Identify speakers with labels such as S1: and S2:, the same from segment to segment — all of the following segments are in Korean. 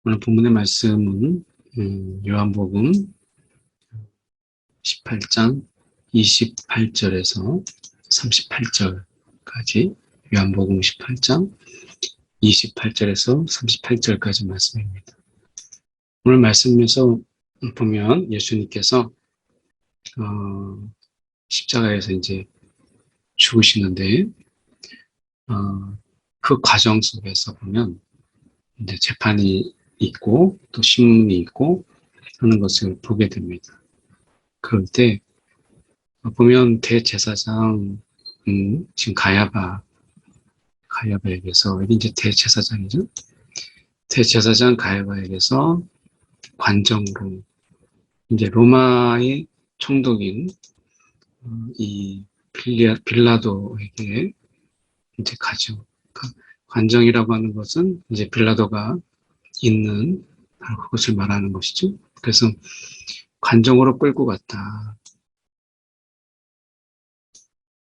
S1: 오늘 본문의 말씀은 요한복음 18장 28절에서 38절까지 요한복음 18장 28절에서 38절까지 말씀입니다. 오늘 말씀에서 보면 예수님께서 십자가에서 이제 죽으시는데 그 과정 속에서 보면 이제 재판이 있고 또 신문이 있고 하는 것을 보게 됩니다. 그럴 때 보면 대제사장 지금 가야바에게서 여기 이제 대제사장이죠. 대제사장 가야바에게서 관정으로 이제 로마의 총독인 이 빌라도에게 이제 가죠. 관정이라고 하는 것은 이제 빌라도가 있는 바로 그것을 말하는 것이죠. 그래서 관정으로 끌고 갔다.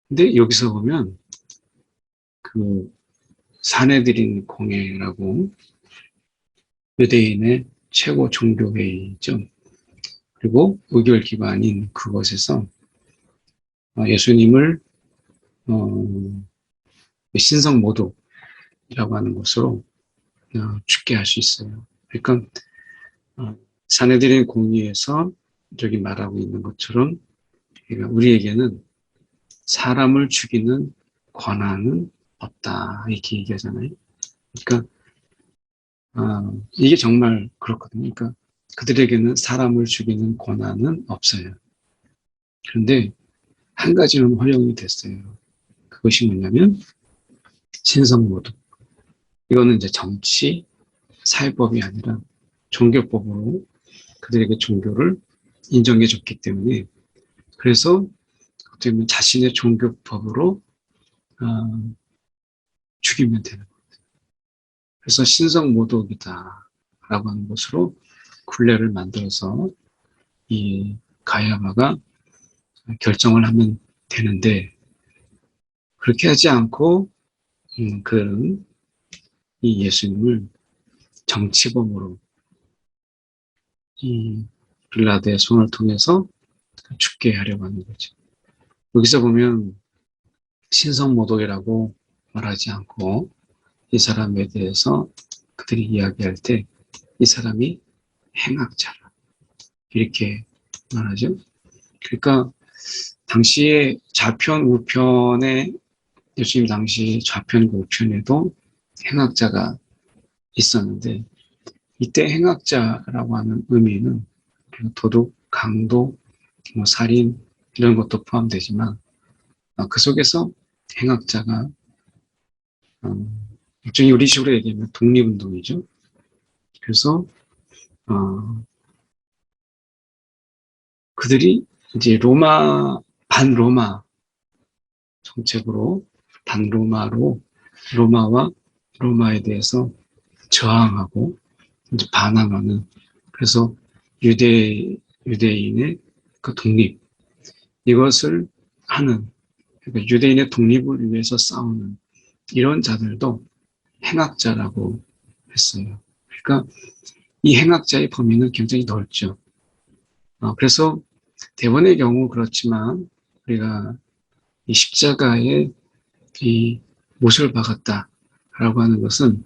S1: 근데 여기서 보면 그 사내들인 공회라고 유대인의 최고 종교회의죠. 그리고 의결 기관인 그것에서 예수님을 신성 모독이라고 하는 것으로 죽게 할 수 있어요. 그러니까 사내들인 공의에서 저기 말하고 있는 것처럼 그러니까 우리에게는 사람을 죽이는 권한은 없다 이렇게 얘기하잖아요. 그러니까 이게 정말 그렇거든요. 그러니까 그들에게는 사람을 죽이는 권한은 없어요. 그런데 한 가지는 허용이 됐어요. 그것이 뭐냐면 신성모독. 이거는 이제 정치, 사회법이 아니라 종교법으로 그들에게 종교를 인정해줬기 때문에 그래서 어떻게 보면 자신의 종교법으로 죽이면 되는 거예요. 그래서 신성모독이다 라고 하는 것으로 굴레를 만들어서 이 가야바가 결정을 하면 되는데 그렇게 하지 않고 그는 이 예수님을 정치범으로 이 빌라도의 손을 통해서 죽게 하려고 하는 거죠. 여기서 보면 신성모독이라고 말하지 않고 이 사람에 대해서 그들이 이야기할 때 이 사람이 행악자라 이렇게 말하죠. 그러니까 당시에 좌편 우편에 예수님 당시 좌편과 우편에도 행악자가 있었는데 이때 행악자라고 하는 의미는 도둑, 강도, 살인 이런 것도 포함되지만 그 속에서 행악자가 일종의 우리식으로 얘기하면 독립운동이죠. 그래서 그들이 이제 반로마 정책으로 반로마로 로마와 로마에 대해서 저항하고 이제 반항하는 그래서 유대인의 그 독립 이것을 하는 그러니까 유대인의 독립을 위해서 싸우는 이런 자들도 행악자라고 했어요. 그러니까 이 행악자의 범위는 굉장히 넓죠. 그래서 대부분의 경우 그렇지만 우리가 이 십자가에 이 못을 박았다라고 하는 것은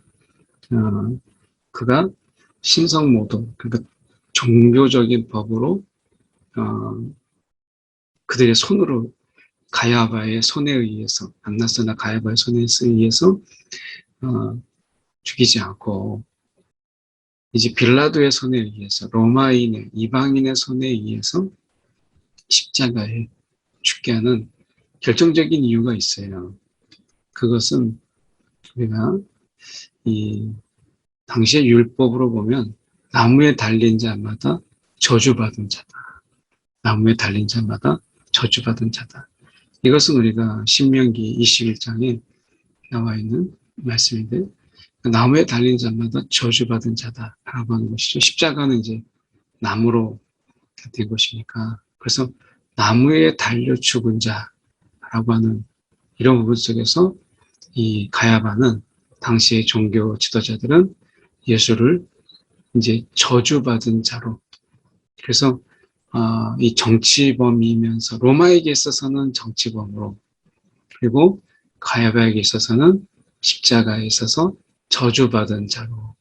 S1: 그가 신성모독 그러니까 종교적인 법으로 그들의 손으로 가야바의 손에 의해서 안나스나 가야바의 손에 의해서 죽이지 않고 이제 빌라도의 손에 의해서 로마인의 이방인의 손에 의해서 십자가에 죽게 하는 결정적인 이유가 있어요. 그것은 우리가 이 당시의 율법으로 보면 나무에 달린 자마다 저주받은 자다. 나무에 달린 자마다 저주받은 자다. 이것은 우리가 신명기 21장에 나와 있는 말씀인데 나무에 달린 자마다 저주받은 자다라고 하는 것이죠. 십자가는 이제 나무로 된 것이니까 그래서 나무에 달려 죽은 자라고 하는 이런 부분 속에서 이 가야바는 당시의 종교 지도자들은 예수를 이제 저주받은 자로. 그래서 이 정치범이면서 로마에게 있어서는 정치범으로, 그리고 가야바에게 있어서는 십자가에 있어서 저주받은 자로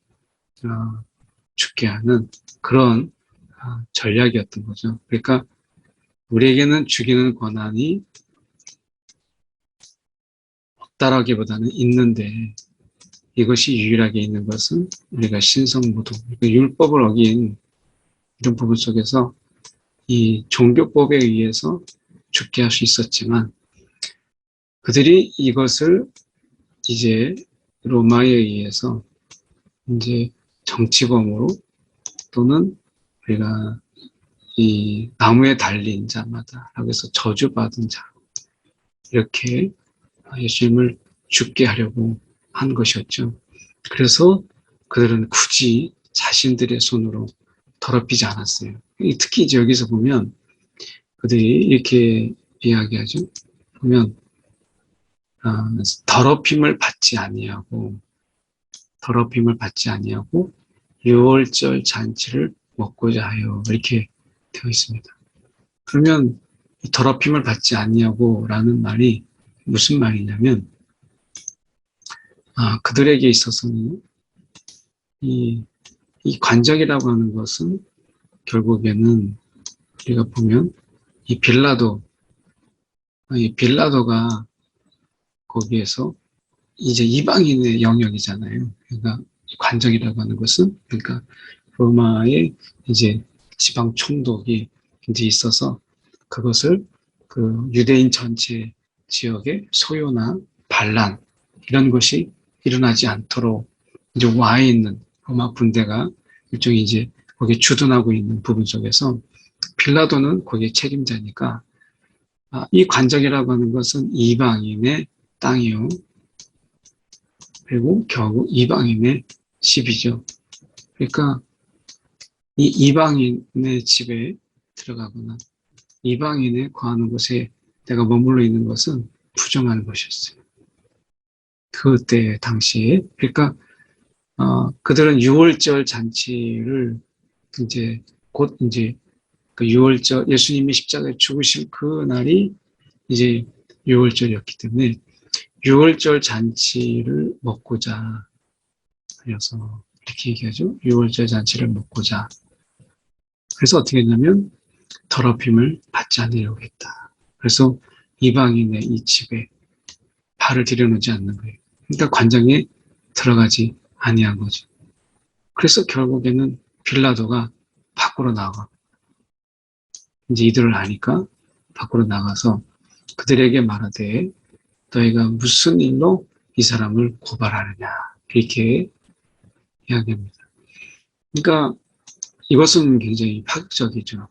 S1: 죽게 하는 그런 전략이었던 거죠. 그러니까 우리에게는 죽이는 권한이 없다라기보다는 있는데, 이것이 유일하게 있는 것은 우리가 신성모독, 율법을 어긴 이런 부분 속에서 이 종교법에 의해서 죽게 할 수 있었지만, 그들이 이것을 이제 로마에 의해서 이제 정치범으로, 또는 우리가 이 나무에 달린 자마다라고 해서 저주받은 자, 이렇게 예수님을 죽게 하려고 한 것이었죠. 그래서 그들은 굳이 자신들의 손으로 더럽히지 않았어요. 특히 이제 여기서 보면 그들이 이렇게 이야기하죠. 보면 더럽힘을 받지 아니하고 유월절 잔치를 먹고자 하여, 이렇게 되어 있습니다. 그러면 더럽힘을 받지 아니하고 라는 말이 무슨 말이냐면, 그들에게 있어서는 이 관적이라고 하는 것은 결국에는 우리가 보면 이 빌라도가 거기에서 이제 이방인의 영역이잖아요. 그러니까 관적이라고 하는 것은, 그러니까 로마의 이제 지방 총독이 이제 있어서 그것을 그 유대인 전체 지역의 소요나 반란, 이런 것이 일어나지 않도록 이제 와 있는 로마 군대가 일종의 이제 거기에 주둔하고 있는 부분 속에서 빌라도는 거기에 책임자니까, 이 관적이라고 하는 것은 이방인의 땅이요, 그리고 결국 이방인의 집이죠. 그러니까 이 이방인의 집에 들어가거나 이방인의 거하는 곳에 내가 머물러 있는 것은 부정한 것이었어요. 그때 당시에. 그러니까 그들은 유월절 잔치를 이제 곧 이제 그 유월절, 예수님이 십자가에 죽으신 그 날이 이제 유월절이었기 때문에 유월절 잔치를 먹고자 하여서, 이렇게 얘기하죠. 유월절 잔치를 먹고자. 그래서 어떻게 했냐면 더럽힘을 받지 않으려고 했다. 그래서 이방인의 이 집에 발을 들여놓지 않는 거예요. 그러니까 관장에 들어가지 아니한 거죠. 그래서 결국에는 빌라도가 밖으로 나가, 이제 이들을 아니까 밖으로 나가서 그들에게 말하되 너희가 무슨 일로 이 사람을 고발하느냐, 이렇게 이야기합니다. 그러니까 이것은 굉장히 파격적이죠.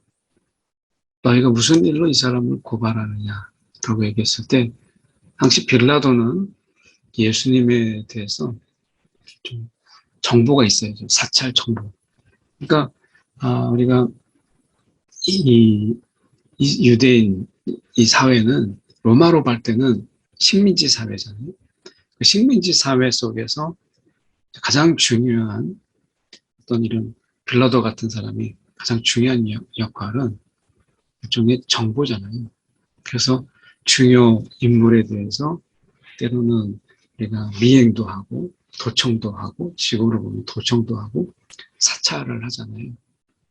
S1: 너희가 무슨 일로 이 사람을 고발하느냐라고 얘기했을 때, 당시 빌라도는 예수님에 대해서 좀 정보가 있어요. 좀 사찰 정보. 그러니까 우리가 이 유대인 이 사회는 로마로 볼 때는 식민지 사회잖아요. 그 식민지 사회 속에서 가장 중요한 어떤 이런 빌라도 같은 사람이 가장 중요한 역할은 일종의 정보잖아요. 그래서 중요 인물에 대해서 때로는 우리가 미행도 하고 도청도 하고, 지금으로 보면 도청도 하고 사찰을 하잖아요.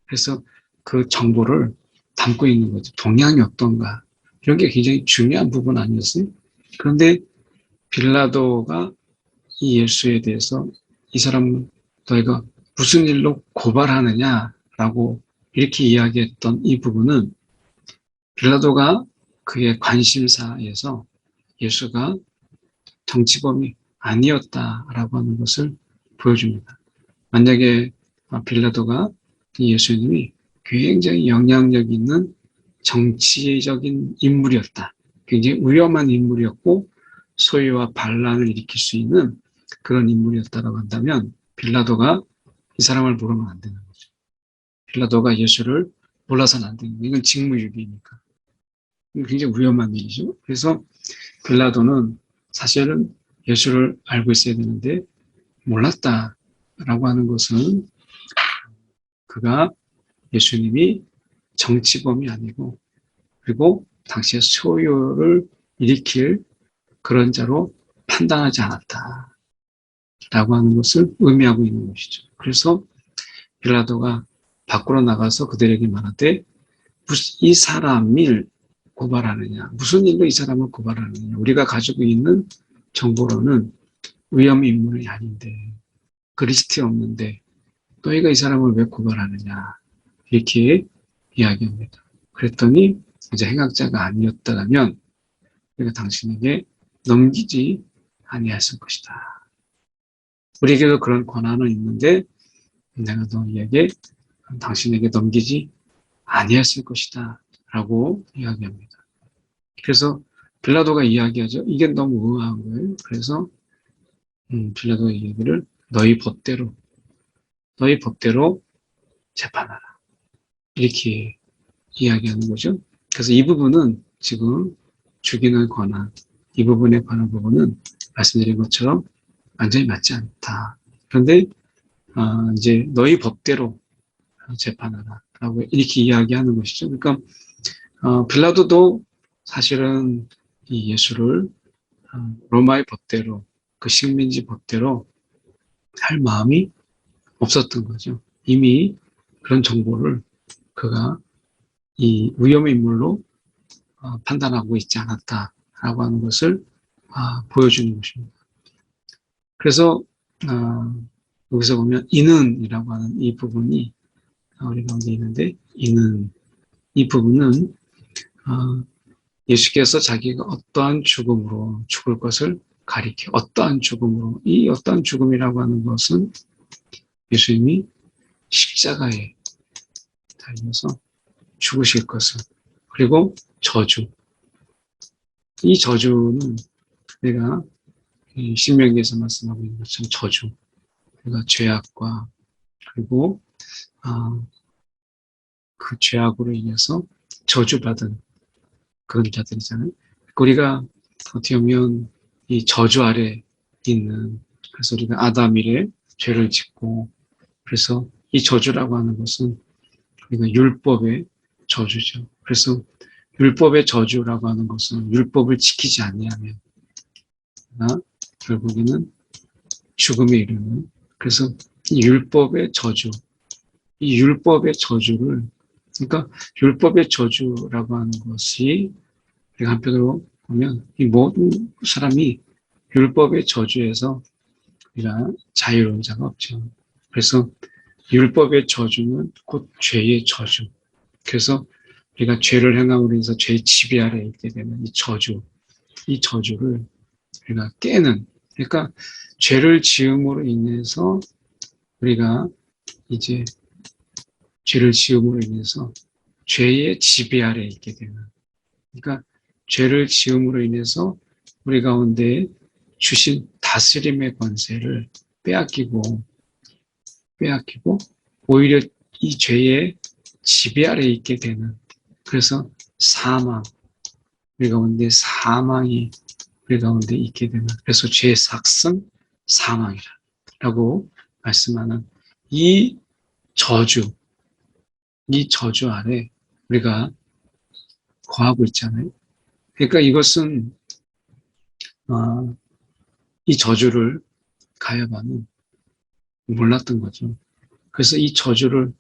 S1: 그래서 그 정보를 담고 있는 거죠. 동향이 어떤가, 이런 게 굉장히 중요한 부분 아니었어요? 그런데 빌라도가 이 예수에 대해서 이 사람은 너희가 무슨 일로 고발하느냐라고 이렇게 이야기했던 이 부분은 빌라도가 그의 관심사에서 예수가 정치범이 아니었다라고 하는 것을 보여줍니다. 만약에 빌라도가 예수님이 굉장히 영향력 있는 정치적인 인물이었다, 굉장히 위험한 인물이었고 소유와 반란을 일으킬 수 있는 그런 인물이었다라고 한다면 빌라도가 이 사람을 물으면 안 되는 거죠. 빌라도가 예수를 몰라서는 안 되는 거예요. 이건 직무유기니까. 굉장히 위험한 일이죠. 그래서 빌라도는 사실은 예수를 알고 있어야 되는데 몰랐다라고 하는 것은 그가 예수님이 정치범이 아니고 그리고 당시에 소요를 일으킬 그런 자로 판단하지 않았다. 라고 하는 것을 의미하고 있는 것이죠. 그래서 빌라도가 밖으로 나가서 그들에게 말하되 이 사람을 고발하느냐. 무슨 일로 이 사람을 고발하느냐. 우리가 가지고 있는 정보로는 위험 인물이 아닌데 그리스도에 없는데 너희가 이 사람을 왜 고발하느냐. 이렇게 이야기합니다. 그랬더니 이제 행악자가 아니었다면 우리가 당신에게 넘기지 아니했을 것이다. 우리에게도 그런 권한은 있는데 내가 너희에게 당신에게 넘기지 아니했을 것이다 라고 이야기합니다. 그래서 빌라도가 이야기하죠. 이게 너무 의아한 거예요. 그래서 빌라도가 이 얘기를 너희 법대로 재판하라 이렇게 이야기하는 거죠. 그래서 이 부분은 지금 죽이는 권한, 이 부분에 관한 부분은 말씀드린 것처럼 완전히 맞지 않다. 그런데 이제 너희 법대로 재판하라 라고 이렇게 이야기하는 것이죠. 그러니까 빌라도도 사실은 이 예수를 로마의 법대로 그 식민지 법대로 할 마음이 없었던 거죠. 이미 그런 정보를 그가 이 위험의 인물로 판단하고 있지 않았다라고 하는 것을 보여주는 것입니다. 그래서 여기서 보면 이는이라고 하는 이 부분이 우리 가운데 있는데 이 부분은 예수께서 자기가 어떠한 죽음으로 죽을 것을 가리켜 어떠한 죽음으로 이 어떠한 죽음이라고 하는 것은 예수님이 십자가에 달려서 죽으실 것을 그리고 저주 이 저주는 내가 신명기에서 말씀하고 있는 것처럼 저주 그러니까 죄악과 그리고 그 죄악으로 인해서 저주받은 그런 자들이잖아요. 우리가 어떻게 보면 이 저주 아래 있는 그래서 우리가 아담 이래 죄를 짓고 그래서 이 저주라고 하는 것은 우리가 율법의 저주죠. 그래서 율법의 저주라고 하는 것은 율법을 지키지 아니하면 결국에는 죽음에 이르는 그래서 이 율법의 저주 이 율법의 저주를 그러니까 율법의 저주라고 하는 것이 우리가 한편으로 보면 이 모든 사람이 율법의 저주에서 우리가 자유로운 자가 없죠. 그래서 율법의 저주는 곧 죄의 저주. 그래서 우리가 죄를 행함으로 인해서 죄의 지배 아래 있게 되는 이 저주를 우리가 깨는 그러니까 죄를 지음으로 인해서 우리가 이제 죄를 지음으로 인해서 죄의 지배 아래 있게 되는 그러니까 죄를 지음으로 인해서 우리 가운데 주신 다스림의 권세를 빼앗기고 오히려 이 죄의 지배 아래 있게 되는 그래서 사망 우리 가운데 사망이 우리 가운데 있게 되는 그래서 죄의 삭성 사망이라고 말씀하는 이 저주 아래 우리가 거하고 있잖아요. 그러니까 이것은 이 저주를 가야바는 몰랐던 거죠. 그래서 이 저주를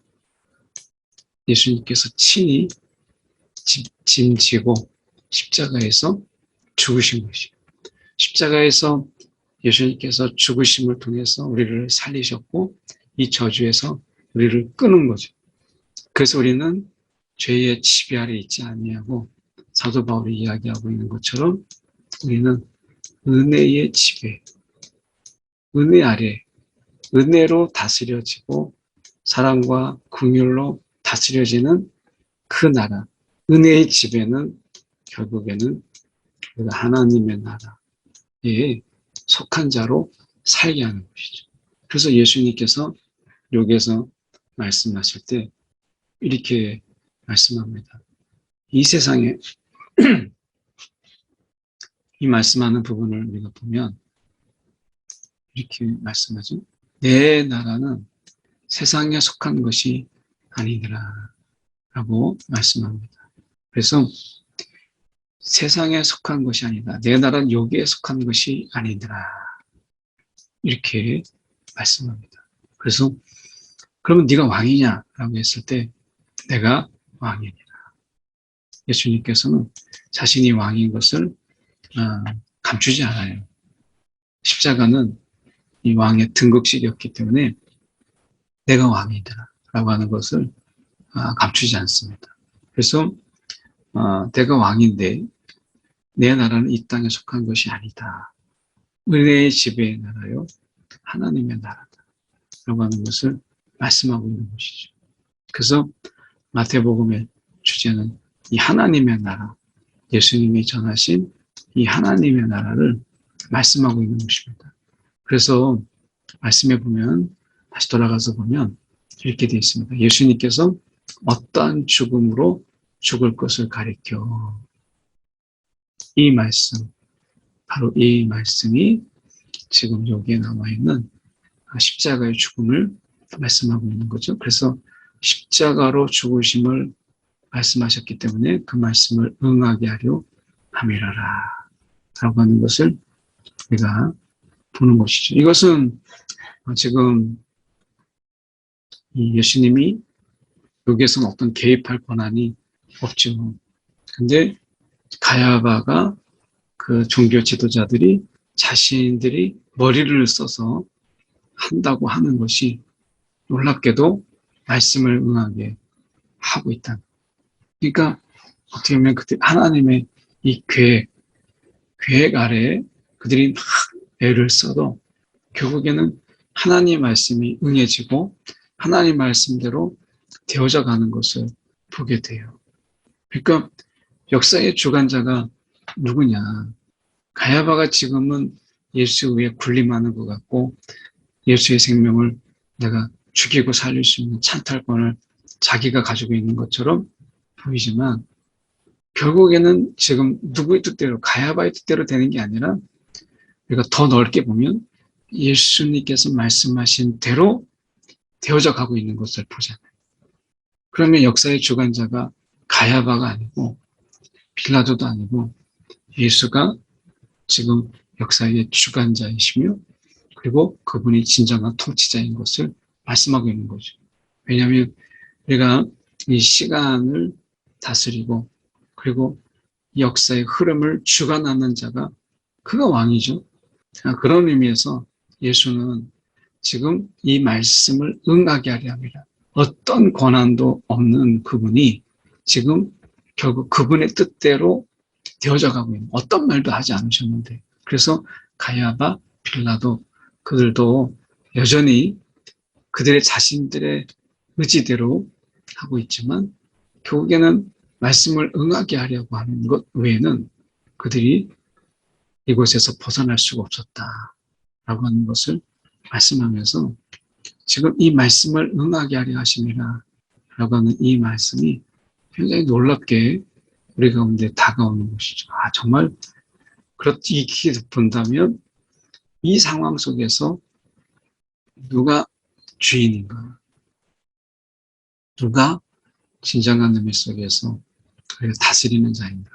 S1: 예수님께서 친히 짐지고 십자가에서 죽으신 것이에요. 십자가에서 예수님께서 죽으심을 통해서 우리를 살리셨고 이 저주에서 우리를 끄는 거죠. 그래서 우리는 죄의 지배 아래 있지 아니하고 사도 바울이 이야기하고 있는 것처럼 우리는 은혜의 지배, 은혜 아래, 은혜로 다스려지고 사랑과 긍휼로 다스려지는 그 나라, 은혜의 지배는 결국에는 우리가 하나님의 나라에 속한 자로 살게 하는 것이죠. 그래서 예수님께서 여기에서 말씀하실 때 이렇게 말씀합니다. 이 세상에 이 말씀하는 부분을 우리가 보면 이렇게 말씀하죠. 내 나라는 세상에 속한 것이 아니더라 라고 말씀합니다. 그래서 세상에 속한 것이 아니다. 내 나라는 여기에 속한 것이 아니더라. 이렇게 말씀합니다. 그래서 그러면 네가 왕이냐? 라고 했을 때 내가 왕이니라. 예수님께서는 자신이 왕인 것을 감추지 않아요. 십자가는 이 왕의 등극식이었기 때문에 내가 왕이더라 라고 하는 것을 감추지 않습니다. 그래서 내가 왕인데 내 나라는 이 땅에 속한 것이 아니다. 은혜의 지배의 나라요 하나님의 나라다 라고 하는 것을 말씀하고 있는 것이죠. 그래서 마태복음의 주제는 이 하나님의 나라, 예수님이 전하신 이 하나님의 나라를 말씀하고 있는 것입니다. 그래서 말씀해 보면, 다시 돌아가서 보면 이렇게 되어 있습니다. 예수님께서 어떠한 죽음으로 죽을 것을 가리켜 이 말씀, 바로 이 말씀이 지금 여기에 남아있는 십자가의 죽음을 말씀하고 있는 거죠. 그래서 십자가로 죽으심을 말씀하셨기 때문에 그 말씀을 응하게 하려 함이라라 라고 하는 것을 우리가 보는 것이죠. 이것은 지금 이 예수님이 여기에서는 어떤 개입할 권한이 없죠. 근데 가야바가 그 종교 지도자들이 자신들이 머리를 써서 한다고 하는 것이 놀랍게도 말씀을 응하게 하고 있다. 그러니까 어떻게 보면 그들 하나님의 이 계획 아래에 그들이 막 애를 써도 결국에는 하나님의 말씀이 응해지고 하나님 말씀대로 되어져 가는 것을 보게 돼요. 그러니까 역사의 주관자가 누구냐? 가야바가 지금은 예수 위에 군림하는 것 같고 예수의 생명을 내가 죽이고 살릴 수 있는 찬탈권을 자기가 가지고 있는 것처럼 보이지만 결국에는 지금 누구의 뜻대로 가야바의 뜻대로 되는 게 아니라 우리가 더 넓게 보면 예수님께서 말씀하신 대로 되어져 가고 있는 것을 보잖아요. 그러면 역사의 주관자가 가야바가 아니고 빌라도도 아니고 예수가 지금 역사의 주관자이시며 그리고 그분이 진정한 통치자인 것을 말씀하고 있는 거죠. 왜냐하면 우리가 이 시간을 다스리고 그리고 역사의 흐름을 주관하는 자가 그가 왕이죠. 그런 의미에서 예수는 지금 이 말씀을 응하게 하려 합니다. 어떤 권한도 없는 그분이 지금 결국 그분의 뜻대로 되어져 가고 있는 어떤 말도 하지 않으셨는데 그래서 가야바, 빌라도 그들도 여전히 그들의 자신들의 의지대로 하고 있지만 결국에는 말씀을 응하게 하려고 하는 것 외에는 그들이 이곳에서 벗어날 수가 없었다라고 하는 것을 말씀하면서 지금 이 말씀을 응하게 하려 하심이라 라고 하는 이 말씀이 굉장히 놀랍게 우리 가운데 다가오는 것이죠. 정말 이렇게 본다면 이 상황 속에서 누가 주인인가? 누가 진정한 의미 속에서 우리가 다스리는 자인가?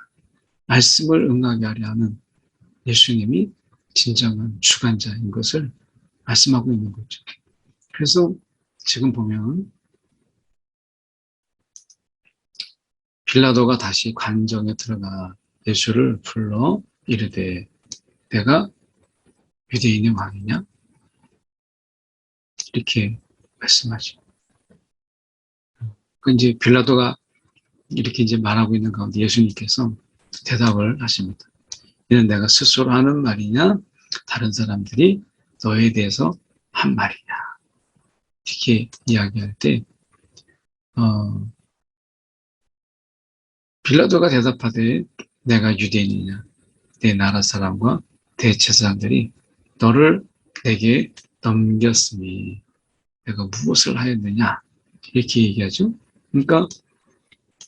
S1: 말씀을 응하게 하려 하는 예수님이 진정한 주관자인 것을 말씀하고 있는 거죠. 그래서 지금 보면 빌라도가 다시 관정에 들어가 예수를 불러 이르되 내가 유대인의 왕이냐? 이렇게 말씀하죠. 그 이제 빌라도가 이렇게 이제 말하고 있는 가운데 예수님께서 대답을 하십니다. 이는 내가 스스로 하는 말이냐? 다른 사람들이 너에 대해서 한 말이냐? 이렇게 이야기할 때, 빌라도가 대답하되 내가 유대인이냐? 내 나라 사람과 대제사장들이 너를 내게 넘겼으니 내가 무엇을 하였느냐? 이렇게 얘기하죠. 그러니까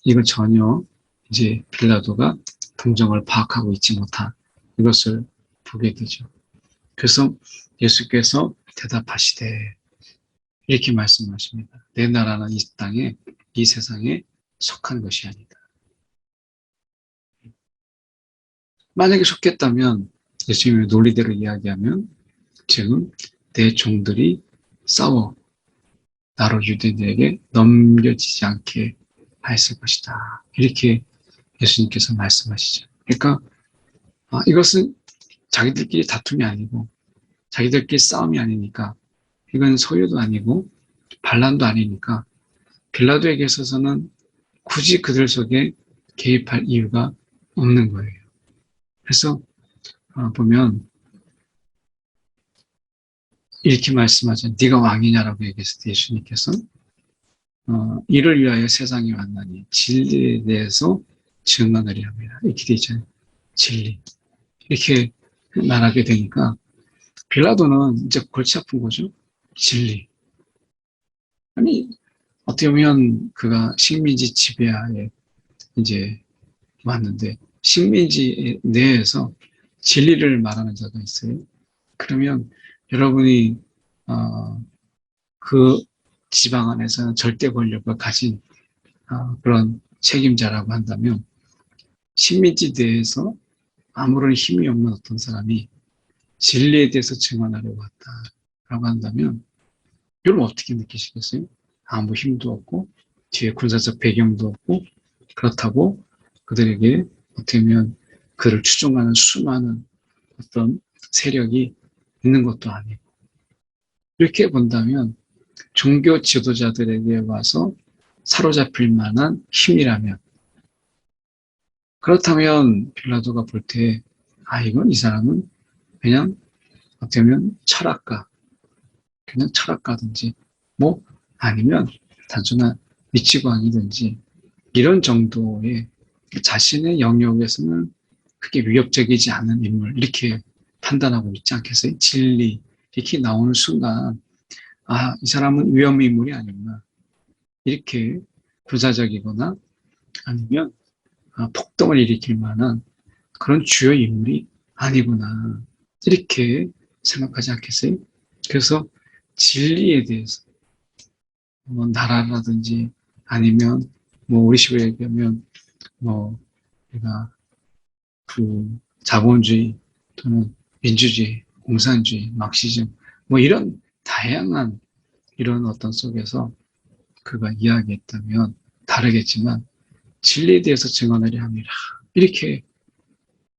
S1: 이건 전혀 이제 빌라도가 동정을 파악하고 있지 못한 이것을 보게 되죠. 그래서 예수께서 대답하시되 이렇게 말씀하십니다. 내 나라는 이 땅에, 이 세상에 속한 것이 아니다. 만약에 속했다면 예수님의 논리대로 이야기하면 지금 내 종들이 싸워 나로 유대인에게 넘겨지지 않게 하였을 것이다. 이렇게 예수님께서 말씀하시죠. 그러니까 이것은 자기들끼리 다툼이 아니고 자기들끼리 싸움이 아니니까 이건 소유도 아니고 반란도 아니니까 빌라도에게 있어서는 굳이 그들 속에 개입할 이유가 없는 거예요. 그래서 보면 이렇게 말씀하죠. 네가 왕이냐라고 얘기했을 때 예수님께서 이를 위하여 세상에 왔나니 진리에 대해서 증언하려 합니다. 이렇게 되어 있잖아요. 진리. 이렇게 말하게 되니까 빌라도는 이제 골치 아픈 거죠. 진리. 아니 어떻게 보면 그가 식민지 지배하에 이제 왔는데 식민지 내에서 진리를 말하는 자가 있어요. 그러면 여러분이 그 지방 안에서는 절대 권력을 가진 그런 책임자라고 한다면 식민지 내에서 아무런 힘이 없는 어떤 사람이 진리에 대해서 증언하려고 왔다라고 한다면 여러분 어떻게 느끼시겠어요? 아무 힘도 없고 뒤에 군사적 배경도 없고 그렇다고 그들에게 어떻게 보면 그를 추종하는 수많은 어떤 세력이 있는 것도 아니고 이렇게 본다면 종교 지도자들에게 와서 사로잡힐 만한 힘이라면 그렇다면 빌라도가 볼 때 이건 이 사람은 그냥 어떻게 보면 철학가 그냥 철학가든지 뭐 아니면 단순한 미치광이든지 이런 정도의 자신의 영역에서는 그게 위협적이지 않은 인물 이렇게 판단하고 있지 않겠어요? 진리 이렇게 나오는 순간 이 사람은 위험 인물이 아니구나 이렇게 부자적이거나 아니면 폭동을 일으킬 만한 그런 주요 인물이 아니구나 이렇게 생각하지 않겠어요? 그래서 진리에 대해서 뭐 나라라든지 아니면 뭐 우리 식으로 얘기하면 뭐 우리가 그 자본주의 또는 민주주의, 공산주의, 막시즘 뭐 이런 다양한 이런 어떤 속에서 그가 이야기했다면 다르겠지만 진리에 대해서 증언하려 합니다. 이렇게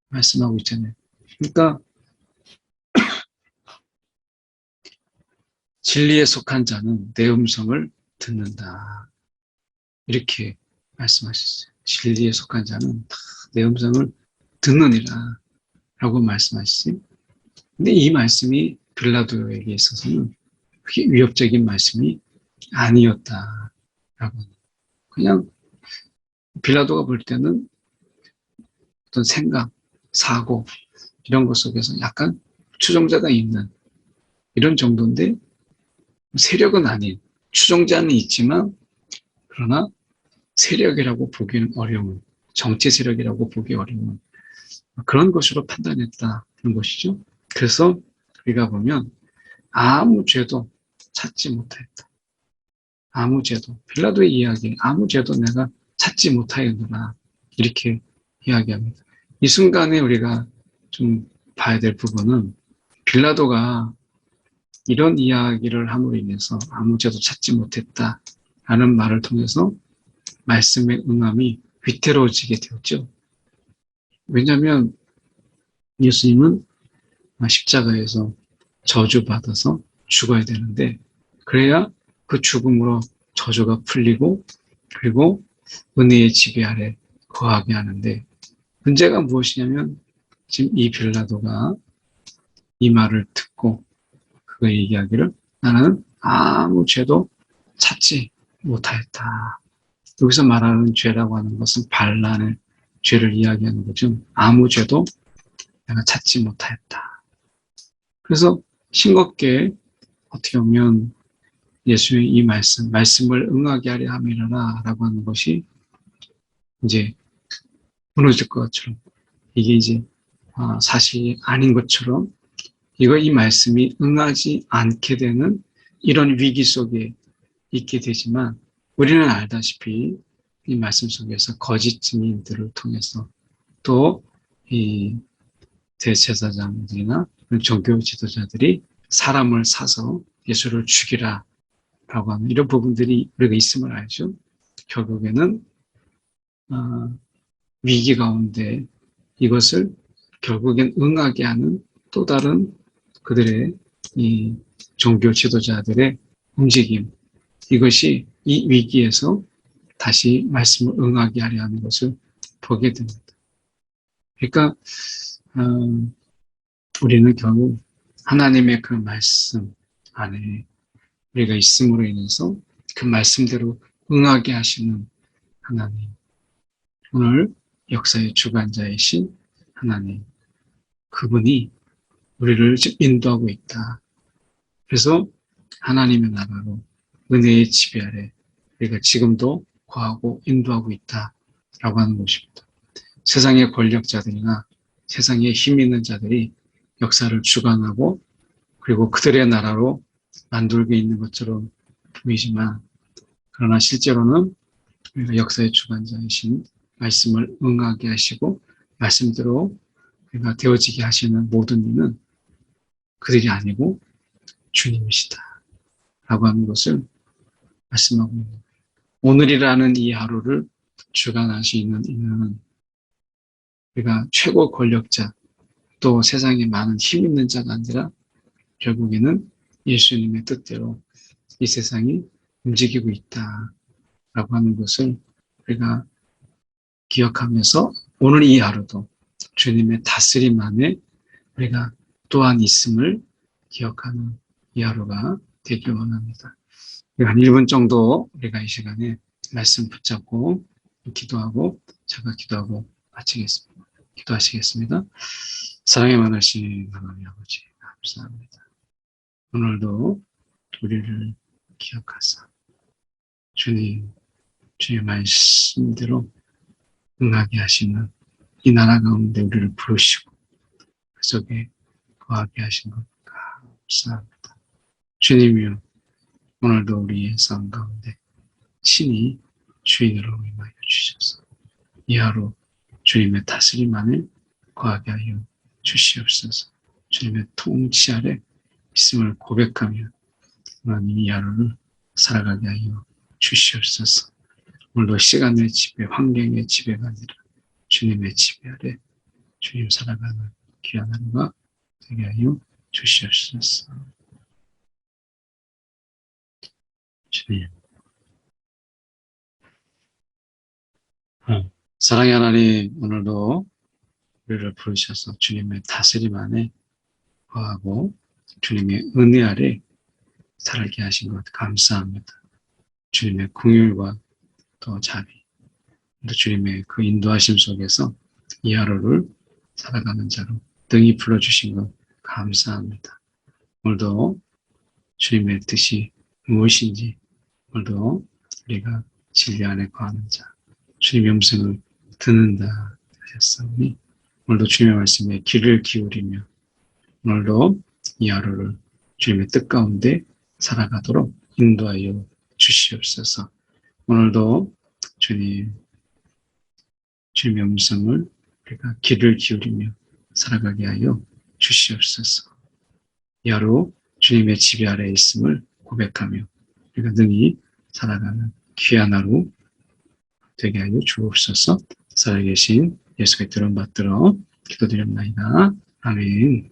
S1: 말씀하고 있잖아요. 그러니까 진리에 속한 자는 내 음성을 듣는다. 이렇게 말씀하셨어요. 진리에 속한 자는 다 내 음성을 듣느니라 라고 말씀하셨어요. 근데 이 말씀이 빌라도에게 있어서는 그게 위협적인 말씀이 아니었다라고 그냥 빌라도가 볼 때는 어떤 생각, 사고 이런 것 속에서 약간 추종자가 있는 이런 정도인데 세력은 아닌 추종자는 있지만 그러나 세력이라고 보기는 어려운 정치 세력이라고 보기 어려운 그런 것으로 판단했다는 것이죠. 그래서 우리가 보면 아무 죄도 찾지 못하였다. 아무 죄도 빌라도의 이야기 아무 죄도 내가 찾지 못하였노라 이렇게 이야기합니다. 이 순간에 우리가 좀 봐야 될 부분은 빌라도가 이런 이야기를 함으로 인해서 아무 죄도 찾지 못했다라는 말을 통해서 말씀의 응함이 위태로워지게 되었죠. 왜냐하면 예수님은 십자가에서 저주받아서 죽어야 되는데 그래야 그 죽음으로 저주가 풀리고 그리고 은혜의 지배 아래 거하게 하는데 문제가 무엇이냐면 지금 이 빌라도가 이 말을 듣고 그가 얘기하기를 나는 아무 죄도 찾지 못하였다. 여기서 말하는 죄라고 하는 것은 반란의 죄를 이야기하는 거죠. 아무 죄도 내가 찾지 못하였다. 그래서 싱겁게 어떻게 보면 예수의 이 말씀을 응하게 하려 함이라 라고 하는 것이 이제 무너질 것처럼 이게 이제 사실이 아닌 것처럼 이 말씀이 응하지 않게 되는 이런 위기 속에 있게 되지만 우리는 알다시피 이 말씀 속에서 거짓 증인들을 통해서 또 이 대제사장들이나 종교 지도자들이 사람을 사서 예수를 죽이라 라고 하는 이런 부분들이 우리가 있음을 알죠. 결국에는 위기 가운데 이것을 결국엔 응하게 하는 또 다른 그들의 이 종교 지도자들의 움직임, 이것이 이 위기에서 다시 말씀을 응하게 하려 하는 것을 보게 됩니다. 그러니까 우리는 결국 하나님의 그 말씀 안에 우리가 있음으로 인해서 그 말씀대로 응하게 하시는 하나님, 오늘 역사의 주관자이신 하나님, 그분이 우리를 인도하고 있다. 그래서 하나님의 나라로 은혜의 지배 아래 우리가 지금도 거하고 인도하고 있다라고 하는 것입니다. 세상의 권력자들이나 세상에 힘 있는 자들이 역사를 주관하고 그리고 그들의 나라로 만들고 있는 것처럼 보이지만 그러나 실제로는 우리가 역사의 주관자이신 말씀을 응하게 하시고 말씀대로 우리가 되어지게 하시는 모든 이는 그들이 아니고 주님이시다 라고 하는 것을 말씀하고 있는 거예요. 오늘이라는 이 하루를 주관하시는 이는 우리가 최고 권력자 또 세상에 많은 힘 있는 자가 아니라 결국에는 예수님의 뜻대로 이 세상이 움직이고 있다라고 하는 것을 우리가 기억하면서 오늘 이 하루도 주님의 다스림 안에 우리가 또한 있음을 기억하는 이 하루가 되길 원합니다. 한 1분 정도 우리가 이 시간에 말씀 붙잡고 기도하고 제가 기도하고 마치겠습니다. 기도하시겠습니다. 사랑에 많으신 하나님 아버지 감사합니다. 오늘도 우리를 기억하사 주님의 말씀대로 응하게 하시는 이 나라 가운데 우리를 부르시고 그 속에 거하게 하신 것 감사합니다. 주님이여 오늘도 우리의 삶 가운데 친히 주인으로 임하여 주셔서 이 하루 주님의 다스림 안에 거하게 하여 주시옵소서. 주님의 통치 아래 있음을 고백하며 하나님 이 하루를 살아가게 하여 주시옵소서. 오늘도 시간의 지배, 환경의 지배가 아니라 주님의 지배 아래 주님 살아가는 귀한 하루가 되게 하여 주시옵소서. 주님. 사랑의 하나님, 오늘도 우리를 부르셔서 주님의 다스림 안에 거하고 주님의 은혜 아래 살게 하신 것 감사합니다. 주님의 긍휼과 또 자비, 또 주님의 그 인도하심 속에서 이 하루를 살아가는 자로 등이 불러주신 것 감사합니다. 오늘도 주님의 뜻이 무엇인지 오늘도 우리가 진리 안에 거하는 자, 주님의 음성을 듣는다 하셨사오니 오늘도 주님의 말씀에 귀를 기울이며 오늘도 이 하루를 주님의 뜻 가운데 살아가도록 인도하여 주시옵소서. 오늘도 주님의 음성을 우리가 귀를 기울이며 살아가게 하여 주시옵소서. 이 하루 주님의 지배 아래에 있음을 고백하며 우리가 능히 살아가는 귀한 하루 되게 하여 주옵소서. 살아계신 예수의 들은 받들어 기도드립나이다. 아멘.